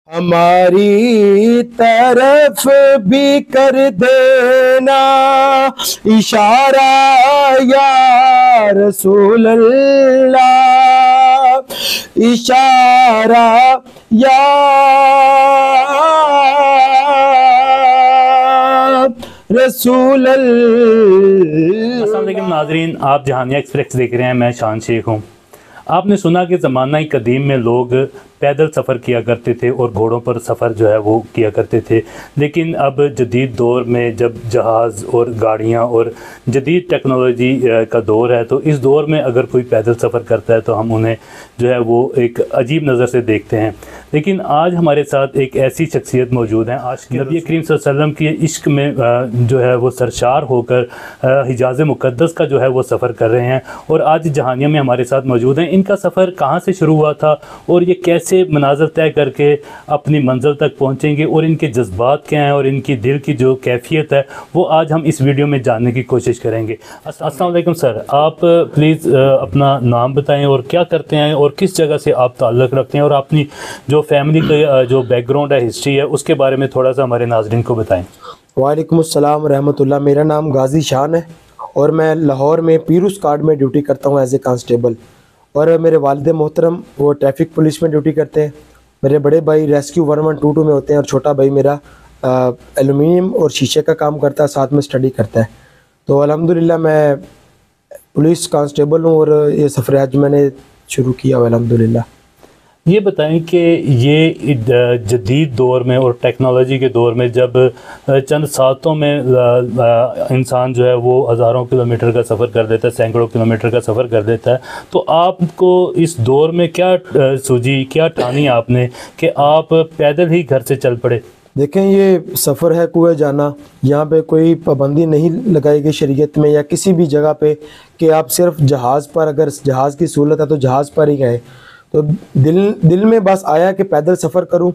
हमारी तरफ भी कर देना इशारा या रसूल अल्लाह, इशारा या रसूल अल्लाह। अस्सलाम वालेकुम नाज़रीन, आप जहानिया एक्सप्रेस देख रहे हैं। मैं शान शेख हूँ। आपने सुना कि ज़माना कदीम में लोग पैदल सफ़र किया करते थे और घोड़ों पर सफ़र जो है वो किया करते थे, लेकिन अब जदीद दौर में जब जहाज़ और गाड़ियाँ और जदीद टेक्नोलॉजी का दौर है, तो इस दौर में अगर कोई पैदल सफ़र करता है तो हम उन्हें जो है वो एक अजीब नज़र से देखते हैं। लेकिन आज हमारे साथ एक ऐसी शख्सियत मौजूद हैं, आज नबी करीम सल्लल्लाहु अलैहि वसल्लम के इश्क में जो है वो सरशार होकर हिजाज़ मुक़द्दस का जो है वो सफ़र कर रहे हैं और आज जहानिया में हमारे साथ मौजूद हैं। इनका सफ़र कहाँ से शुरू हुआ था और ये कैसे मनाज़र तय करके अपनी मंजिल तक पहुँचेंगे और इनके जज्बात क्या हैं और इनकी दिल की जो कैफियत है वो आज हम इस वीडियो में जानने की कोशिश करेंगे। अस्सलाम वालेकुम सर, आप प्लीज़ अपना नाम बताएं और क्या करते हैं और किस जगह से आप ताल्लुक़ रखते हैं और अपनी जो फैमिली का जो बैकग्राउंड है, हिस्ट्री है, उसके बारे में थोड़ा सा हमारे नाज़रीन को बताएँ। वालेकुम अस्सलाम रहमतुल्लाह। मेरा नाम गाजी शान है और मैं लाहौर में पीरूस कार्ड में ड्यूटी करता हूँ एज ए कांस्टेबल, और मेरे वालिद मोहतरम वो ट्रैफिक पुलिस में ड्यूटी करते हैं। मेरे बड़े भाई रेस्क्यू 1122 में होते हैं और छोटा भाई मेरा एलुमिनियम और शीशे का काम करता है, साथ में स्टडी करता है। तो अल्हम्दुलिल्लाह मैं पुलिस कांस्टेबल हूँ और ये सफ़र हज मैंने शुरू किया हुआ अल्हम्दुलिल्लाह। ये बताएं कि ये जदीद दौर में और टेक्नोलॉजी के दौर में जब चंद सातों में इंसान जो है वो हज़ारों किलोमीटर का सफ़र कर देता है, सैकड़ों किलोमीटर का सफ़र कर देता है, तो आपको इस दौर में क्या सूझी, क्या ठानी आपने कि आप पैदल ही घर से चल पड़े? देखें, ये सफ़र है कुएं जाना, यहाँ पे कोई पाबंदी नहीं लगाई गई शरीयत में या किसी भी जगह पे कि आप सिर्फ जहाज़ पर, अगर जहाज़ की सहूलत है तो जहाज़ पर ही गए। तो दिल में बस आया कि पैदल सफ़र करूं,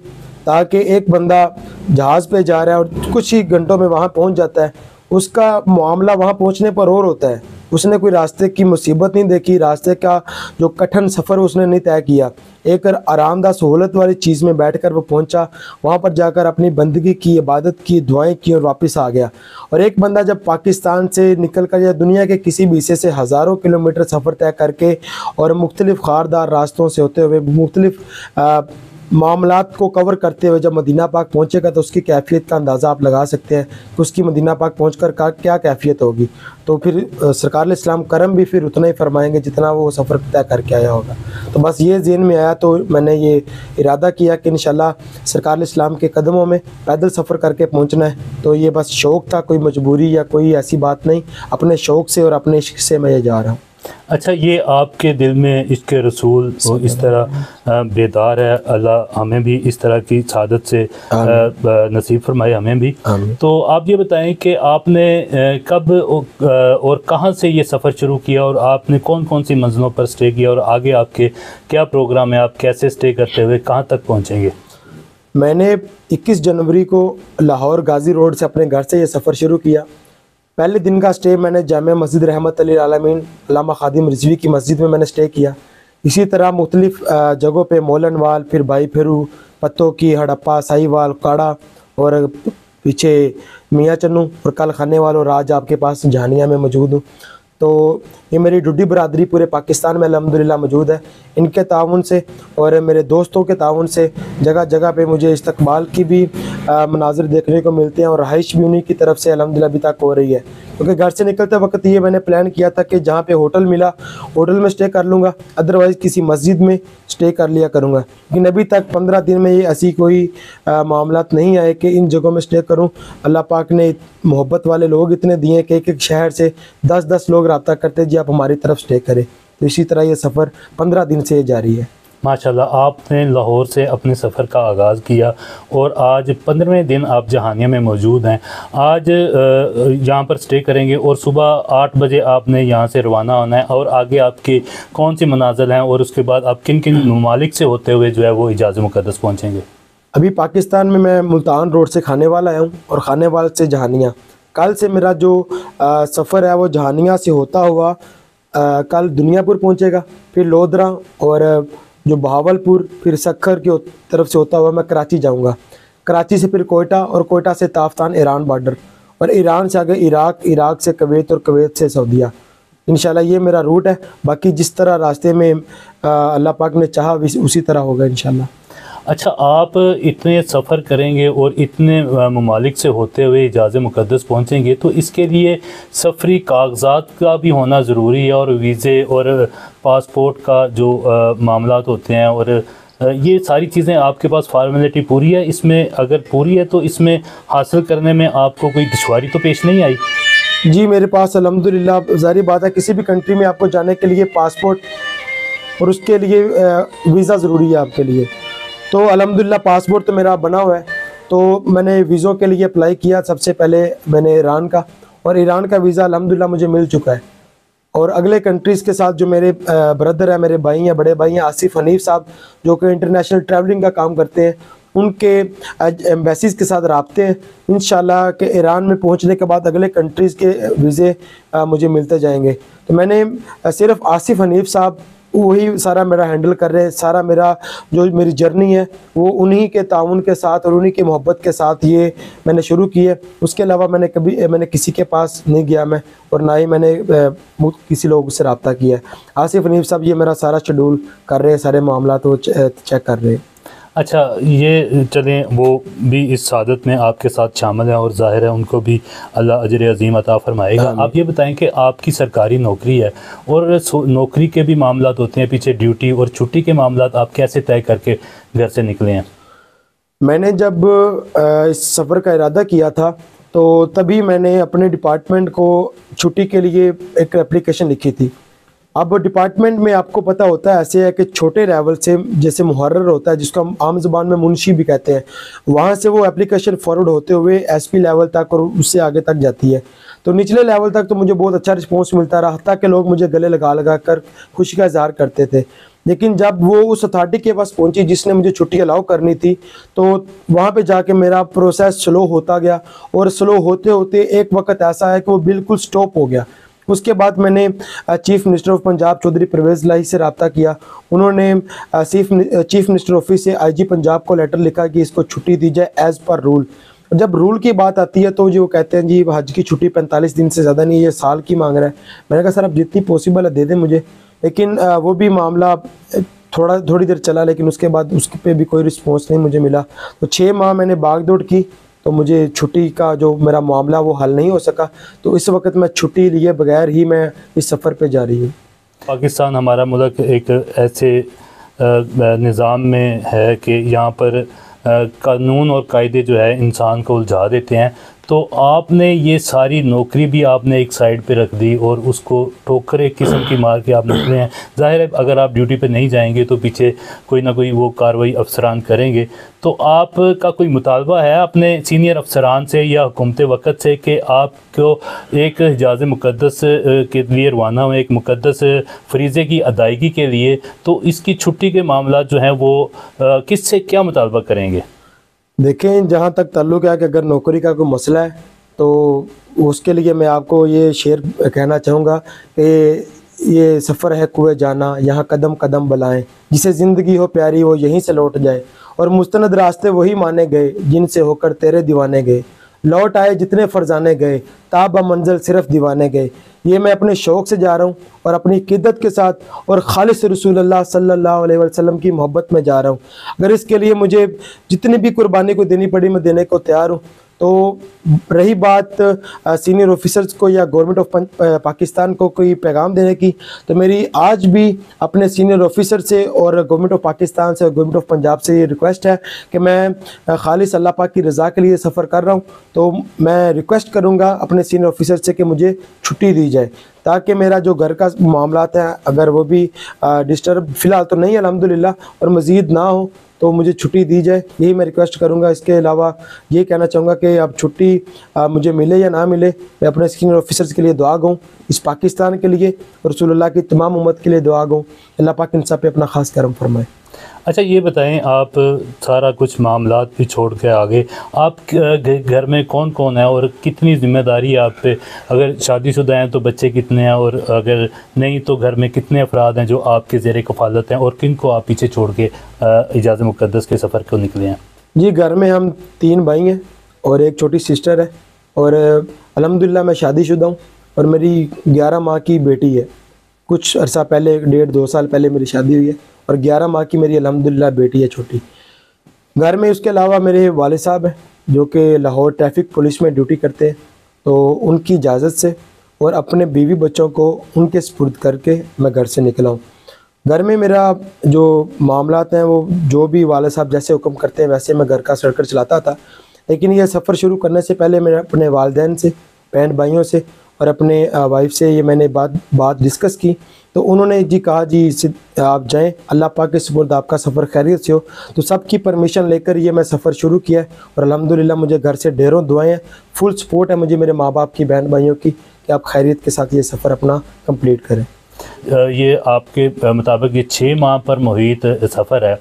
ताकि एक बंदा जहाज़ पे जा रहा है और कुछ ही घंटों में वहां पहुंच जाता है, उसका मामला वहां पहुंचने पर और होता है। उसने कोई रास्ते की मुसीबत नहीं देखी, रास्ते का जो कठिन सफ़र उसने नहीं तय किया। एक आरामदाह सहूलत वाली चीज़ में बैठकर वो पहुंचा, वहां पर जाकर अपनी बंदगी की, इबादत की, दुआएं की और वापस आ गया। और एक बंदा जब पाकिस्तान से निकल कर या दुनिया के किसी भी हिस्से से हज़ारों किलोमीटर सफ़र तय करके और मुख्तलिफ़ खारदार रास्तों से होते हुए मुख्तलिफ़ मामलात को कवर करते हुए जब मदीना पाक पहुंचेगा तो उसकी कैफियत का अंदाज़ा आप लगा सकते हैं कि उसकी मदीना पाक पहुंचकर क्या कैफियत होगी। तो फिर सरकार इस्लाम करम भी फिर उतना ही फरमाएंगे जितना वो सफ़र तय करके आया होगा। तो बस ये ज़हन में आया तो मैंने ये इरादा किया कि इंशाल्लाह सरकार इस्लाम के कदमों में पैदल सफ़र करके पहुँचना है। तो ये बस शौक़ था, कोई मजबूरी या कोई ऐसी बात नहीं, अपने शौक़ से और अपने इश्क से मैं ये जा रहा हूँ। अच्छा, ये आपके दिल में इश्क़ रसूल इस तरह बेदार है, अल्लाह हमें भी इस तरह की सादत से नसीब फरमाए, हमें भी। तो आप ये बताएं कि आपने कब और कहां से ये सफ़र शुरू किया और आपने कौन कौन सी मंजिलों पर स्टे किया और आगे आपके क्या प्रोग्राम है, आप कैसे स्टे करते हुए कहां तक पहुंचेंगे? मैंने 21 जनवरी को लाहौर गाज़ी रोड से अपने घर से ये सफ़र शुरू किया। पहले दिन का स्टे मैंने जामिया मस्जिद रहमत लिल आलमीन अल्लामा खादिम रिजवी की मस्जिद में मैंने स्टे किया। इसी तरह मुख्तलिफ़ जगहों पे मोलनवाल, फिर भाई फेरू, पत्तों की, हड़प्पा, साहिवाल, काड़ा और पीछे मियाँ चन्नू और कल खाने वाल और आज आपके पास जहानिया में मौजूद हूँ। तो ये मेरी डुड्डी बरादरी पूरे पाकिस्तान में अल्हम्दुलिल्लाह मौजूद है। इनके ताउन से और मेरे दोस्तों के ताउन से जगह जगह पे मुझे इस्तकबाल की भी मनाज़िर देखने को मिलते हैं और रहाइश भी उन्हीं की तरफ से अल्हम्दुलिल्लाह अभी तक हो रही है। क्योंकि घर से निकलते वक्त ये मैंने प्लान किया था कि जहाँ पे होटल मिला होटल में स्टे कर लूँगा, अदरवाइज़ किसी मस्जिद में स्टे कर लिया करूँगा। लेकिन अभी तक 15 दिन में ये ऐसी कोई मामलात नहीं आए कि इन जगहों में स्टे करूँ। अल्लाह पाक ने मोहब्बत वाले लोग इतने दिए कि एक शहर से 10-10 लोग रब्ता करते जी आप हमारी तरफ स्टे करें। तो इसी तरह ये सफ़र 15 दिन से जारी है। माशाल्लाह, आपने लाहौर से अपने सफ़र का आगाज़ किया और आज 15वें दिन आप जहानिया में मौजूद हैं। आज यहाँ पर स्टे करेंगे और सुबह 8 बजे आपने यहाँ से रवाना होना है और आगे आपके कौन सी मनाज़िल हैं और उसके बाद आप किन किन ममालिक से होते हुए जो है वो हिजाज़ मुक़द्दस पहुँचेंगे? अभी पाकिस्तान में मैं मुल्तान रोड से खाने वाला आया हूँ और खाने वाल से जहानिया। कल से मेरा जो सफ़र है वो जहानिया से होता हुआ कल दुनियापुर पहुँचेगा, फिर लोधरा और जो बहावलपुर फिर सक्खर की तरफ से होता हुआ मैं कराची जाऊँगा। कराची से फिर कोयटा और कोयटा से ताफ्तान ईरान बॉर्डर और ईरान से आगे इराक, इराक से कुवैत और कुवैत से सऊदीया। इंशाल्लाह ये मेरा रूट है। बाकी जिस तरह रास्ते में अल्लाह पाक ने चाहा उसी तरह होगा इंशाल्लाह। अच्छा, आप इतने सफ़र करेंगे और इतने ममालिक से होते हुए हिजाज़ मुक़द्दस पहुँचेंगे तो इसके लिए सफ़री कागज़ात का भी होना ज़रूरी है और वीज़े और पासपोर्ट का जो मामलात होते हैं और ये सारी चीज़ें आपके पास फॉर्मेलिटी पूरी है? इसमें अगर पूरी है तो इसमें हासिल करने में आपको कोई दुश्वारी तो पेश नहीं आई? जी मेरे पास अल्हम्दुलिल्लाह ज़ाहिर बात है किसी भी कंट्री में आपको जाने के लिए पासपोर्ट और उसके लिए वीज़ा ज़रूरी है आपके लिए। तो अल्हम्दुलिल्लाह पासपोर्ट तो मेरा बना हुआ है। तो मैंने वीज़ों के लिए अप्लाई किया। सबसे पहले मैंने ईरान का, और ईरान का वीज़ा अल्हम्दुलिल्लाह मुझे मिल चुका है। और अगले कंट्रीज़ के साथ जो मेरे ब्रदर हैं, मेरे भाई हैं, बड़े भाई हैं आसिफ हनीफ साहब, जो कि इंटरनेशनल ट्रैवलिंग का काम करते हैं, उनके एम्बेसीज़ के साथ राब्ते हैं। इंशाल्लाह कि ईरान में पहुंचने के बाद अगले कंट्रीज़ के वीज़े मुझे मिलते जाएंगे। तो मैंने सिर्फ आसिफ हनीफ साहब वही सारा मेरा हैंडल कर रहे हैं। सारा मेरा जो मेरी जर्नी है वो उन्हीं के ताउन के साथ और उन्हीं की मोहब्बत के साथ ये मैंने शुरू की है। उसके अलावा मैंने किसी के पास नहीं गया मैं, और ना ही मैंने किसी लोगों से रब्ता किया है। आसिफ हनीफ साहब ये मेरा सारा शेड्यूल कर रहे हैं, सारे मामला तो चेक कर रहे हैं। अच्छा, ये चलें, वो भी इस सादत में आपके साथ शामिल हैं और ज़ाहिर है उनको भी अल्लाह अजर अज़ीम अता फ़रमाएगा। आप ये बताएं कि आपकी सरकारी नौकरी है और नौकरी के भी मामलात होते हैं, पीछे ड्यूटी और छुट्टी के मामलात आप कैसे तय करके घर से निकले हैं? मैंने जब इस सफ़र का इरादा किया था तो तभी मैंने अपने डिपार्टमेंट को छुट्टी के लिए एक एप्लीकेशन लिखी थी। अब डिपार्टमेंट में आपको पता होता है ऐसे है कि छोटे लेवल से, जैसे मुहर्रर होता है जिसको हम आम ज़बान में मुंशी भी कहते हैं, वहाँ से वो एप्लीकेशन फॉरवर्ड होते हुए एसपी लेवल तक और उससे आगे तक जाती है। तो निचले लेवल तक तो मुझे बहुत अच्छा रिस्पॉन्स मिलता रहा, हत्ता कि लोग मुझे गले लगा लगा कर खुशी का इजहार करते थे। लेकिन जब वो उस अथॉरिटी के पास पहुंची जिसने मुझे छुट्टी अलाउ करनी थी, तो वहाँ पे जाके मेरा प्रोसेस स्लो होता गया, और स्लो होते होते एक वक्त ऐसा है कि वो बिल्कुल स्टॉप हो गया। उसके बाद मैंने chief minister of Punjab Chaudhry Pervaiz Elahi से रब्ता किया। उन्होंने चीफ मिनिस्टर ऑफिस से आईजी पंजाब को लेटर लिखा कि इसको छुट्टी दी जाए एज़ पर रूल। जब रूल की बात आती है तो जो कहते हैं जी हज की छुट्टी 45 दिन से ज़्यादा नहीं, ये साल की मांग रहा है। मैंने कहा सर अब जितनी पॉसिबल है दे दें मुझे। लेकिन वो भी मामला थोड़ी देर चला, लेकिन उसके बाद उस पर भी कोई रिस्पॉन्स नहीं मुझे मिला। तो 6 माह मैंने भाग दौड़ की, तो मुझे छुट्टी का जो मेरा मामला वो हल नहीं हो सका। तो इस वक्त मैं छुट्टी लिए बगैर ही मैं इस सफ़र पे जा रही हूँ। पाकिस्तान हमारा मुल्क एक ऐसे निज़ाम में है कि यहाँ पर कानून और कायदे जो है इंसान को उलझा देते हैं। तो आपने ये सारी नौकरी भी आपने एक साइड पे रख दी और उसको ठोकर एक किस्म की मार के आप निकले हैं। ज़ाहिर है अगर आप ड्यूटी पे नहीं जाएंगे तो पीछे कोई ना कोई वो कार्रवाई अफसरान करेंगे। तो आपका कोई मुतालबा है अपने सीनियर अफसरान से या हुकूमत वक़्त से कि आपको एक हिजाज़ मुक़द्दस के लिए रवाना हो, एक मुक़द्दस फरीज़े की अदायगी के लिए, तो इसकी छुट्टी के मामला जो हैं वो किससे क्या मुतालबा करेंगे? देखें, जहाँ तक ताल्लुक़ है कि अगर नौकरी का कोई मसला है तो उसके लिए मैं आपको ये शेर कहना चाहूँगा कि ये सफ़र है कुएं जाना, यहाँ कदम कदम बलाएं, जिसे ज़िंदगी हो प्यारी वो यहीं से लौट जाए, और मुस्तनद रास्ते वही माने गए जिनसे होकर तेरे दीवाने गए, लौट आए जितने फरजाने गए, ताबा मंजिल सिर्फ दीवाने गए। ये मैं अपने शौक़ से जा रहा हूँ और अपनी किद्दत के साथ और खालिस रसूलुल्लाह सल्लल्लाहु अलैहि वसल्लम की मोहब्बत में जा रहा हूँ। अगर इसके लिए मुझे जितनी भी कुर्बानी को देनी पड़ी मैं देने को तैयार हूँ। तो रही बात सीनियर ऑफिसर्स को या गवर्नमेंट ऑफ पाकिस्तान को कोई पैगाम देने की, तो मेरी आज भी अपने सीनियर ऑफिसर से और गवर्नमेंट ऑफ पाकिस्तान से और गवर्नमेंट ऑफ पंजाब से ये रिक्वेस्ट है कि मैं खालिस अल्लाह पाक की रज़ा के लिए सफ़र कर रहा हूँ। तो मैं रिक्वेस्ट करूँगा अपने सीनियर ऑफिसर से कि मुझे छुट्टी दी जाए, ताकि मेरा जो घर का मामलात है अगर वो भी डिस्टर्ब फ़िलहाल तो नहीं अल्हम्दुलिल्लाह, और मज़ीद ना हो तो मुझे छुट्टी दी जाए, यही मैं रिक्वेस्ट करूंगा। इसके अलावा ये कहना चाहूँगा कि अब छुट्टी मुझे मिले या ना मिले, मैं अपने सीनियर ऑफिसर्स के लिए दुआ गूँ, इस पाकिस्तान के लिए और रसूलुल्लाह की तमाम उम्मत के लिए दुआ गूँ। अल्लाह पाक इन सब पे अपना ख़ास करम फरमाए। अच्छा ये बताएं, आप सारा कुछ मामलात भी छोड़ के आगे, आप घर में कौन कौन है और कितनी ज़िम्मेदारी है आप पे? अगर शादीशुदा हैं तो बच्चे कितने हैं, और अगर नहीं तो घर में कितने अफराद हैं जो आपके ज़ेर कफ़ालत हैं, और किन को आप पीछे छोड़ के हिजाज़ मुक़द्दस के सफ़र को निकले हैं? जी, घर में हम 3 भाई हैं और एक छोटी सिस्टर है, और अल्हम्दुलिल्लाह मैं शादीशुदा हूँ, और मेरी 11 माह की बेटी है। कुछ अरसा पहले, 1.5-2 साल पहले मेरी शादी हुई है, और 11 माह की मेरी अल्हम्दुलिल्लाह बेटी है छोटी। घर में उसके अलावा मेरे वालिद साहब हैं जो कि लाहौर ट्रैफिक पुलिस में ड्यूटी करते हैं, तो उनकी इजाज़त से और अपने बीवी बच्चों को उनके सुपुर्द करके मैं घर से निकला हूँ। घर में मेरा जो मामलात हैं, वो जो भी वालिद साहब जैसे हुक्म करते हैं वैसे मैं घर का सर्कल चलाता था। लेकिन यह सफ़र शुरू करने से पहले मैंने अपने वालिदैन से, बहन भाइयों से और अपने वाइफ से ये मैंने बात डिस्कस की, तो उन्होंने जी कहा, जी आप जाएं, अल्लाह पाक के सुपुर्द आपका सफ़र खैरियत से हो। तो सबकी परमिशन लेकर ये मैं सफ़र शुरू किया है, और अल्हम्दुलिल्लाह मुझे घर से ढेरों दुआएं हैं, फुल सपोर्ट है मुझे मेरे माँ बाप की, बहन भाइयों की, कि आप खैरियत के साथ ये सफ़र अपना कंप्लीट करें। ये आपके मुताबिक ये 6 माह पर मुहित सफ़र है,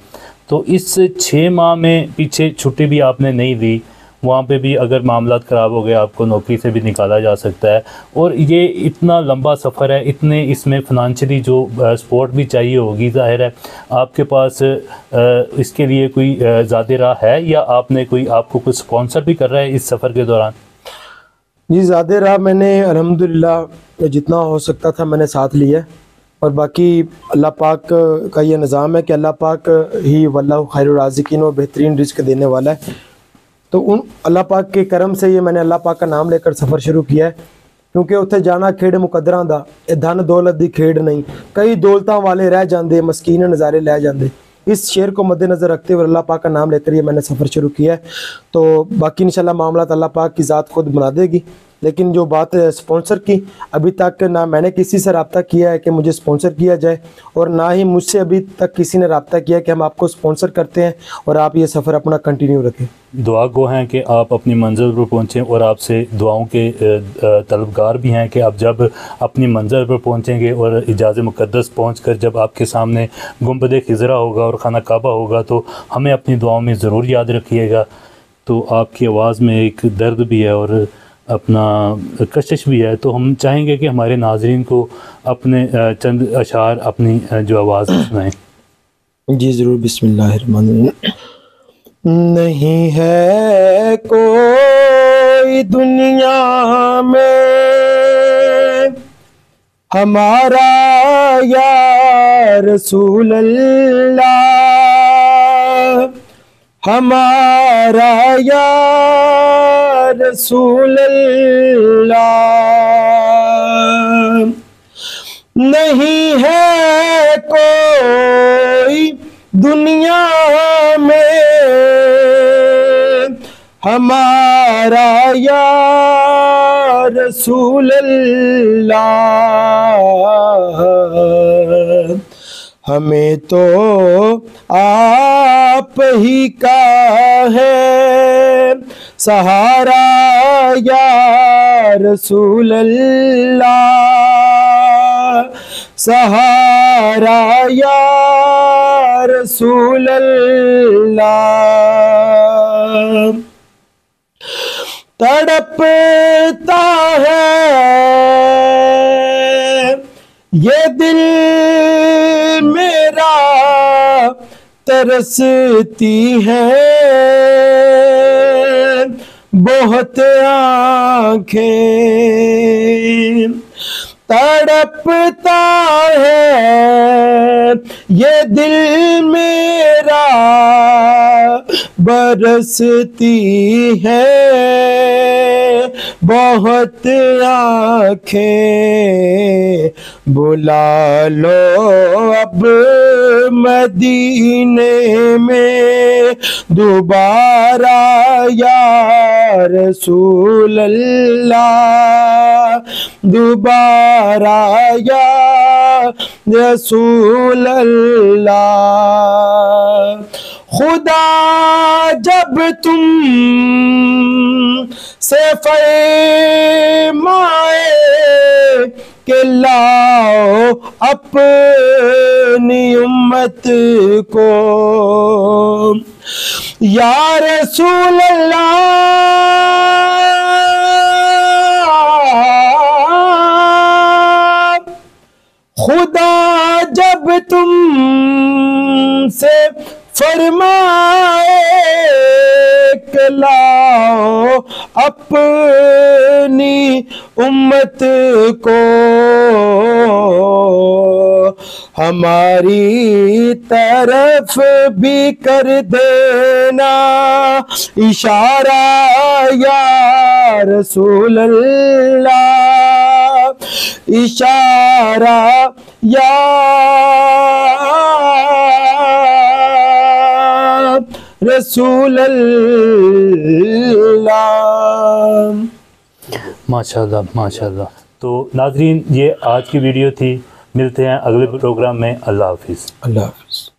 तो इस 6 माह में पीछे छुट्टी भी आपने नहीं दी, वहाँ पे भी अगर मामलात ख़राब हो गए आपको नौकरी से भी निकाला जा सकता है, और ये इतना लंबा सफ़र है, इतने इसमें फ़िनांशली जो सपोर्ट भी चाहिए होगी, ज़ाहिर है आपके पास इसके लिए कोई ज़्यादा राह है, या आपने कोई, आपको कुछ स्पॉन्सर भी कर रहा है इस सफ़र के दौरान? जी, ज़्यादा राह मैंने अल्हम्दुलिल्लाह जितना हो सकता था मैंने साथ लिया है, और बाकी अल्लाह पाक का ये निज़ाम है कि अल्लाह पाक ही वल्लाहु खैरुर राज़िकीन, और बेहतरीन रिज़्क़ देने वाला है। तो उन अल्लाह पाक के करम से ये मैंने अल्लाह पाक का नाम लेकर सफ़र शुरू किया है, क्योंकि उत्थे जाना खेड़ मुकद्दरां दा, ये धन दौलत दी खेड़ नहीं। कई दौलतां वाले रह जाते, मस्कीन नज़ारे लै जाते। इस शेर को मद्देनज़र रखते हुए अल्लाह पाक का नाम लेकर ये मैंने सफ़र शुरू किया है। तो बाकी इंशाल्लाह मामला अल्लाह पाक की ज़ात खुद बना देगी। लेकिन जो बात है स्पॉन्सर की, अभी तक ना मैंने किसी से रब्ता किया है कि मुझे स्पॉन्सर किया जाए, और ना ही मुझसे अभी तक किसी ने रब्ता किया कि हम आपको स्पॉन्सर करते हैं और आप ये सफ़र अपना कंटिन्यू रखें। दुआ गो हैं कि आप अपनी मंज़िल पर पहुँचें, और आपसे दुआओं के तलबगार भी हैं कि आप जब अपनी मंज़िल पर पहुँचेंगे और हिजाज़ मुक़द्दस पहुँचकर जब आपके सामने गुंबद खिज़रा होगा और खाना काबा होगा, तो हमें अपनी दुआओं में ज़रूर याद रखिएगा। तो आपकी आवाज़ में एक दर्द भी है और अपना कशिश भी है, तो हम चाहेंगे कि हमारे नाज़रीन को अपने चंद अशार अपनी जो आवाज़ सुनाएं। जी ज़रूर। बिस्मिल्लाहिर्रहमानिर्रहीम। नहीं है कोई दुनिया में हमारा या रसूल अल्लाह, हमारा या रसूल अल्लाह। नहीं है कोई दुनिया में हमारा या रसूल अल्लाह, हमें तो आप ही का है सहारा या रसूल अल्लाह, सहारा या रसूल अल्लाह। तड़पता है ये दिल मेरा, तरसती है बहुत आँखें। तड़पता है ये दिल मेरा, बरसती है बहुत आँखें। बुला लो अब मदीने में दोबारा या रसूल अल्लाह, दोबारा या रसूल अल्लाह। खुदा जब तुम से फरमाए के लाओ अपनी उम्मत को। या रसूल अल्लाह खुदा जब तुमसे फरमाए कि लाओ अपनी उम्मत को, हमारी तरफ भी कर देना इशारा या रसूल अल्लाह, इशारा या रसूल अल्लाह। माशाल्लाह माशाल्लाह। तो नाज़रीन, ये आज की वीडियो थी। मिलते हैं अगले प्रोग्राम में। अल्लाह हाफिज़। अल्लाह हाफिज़।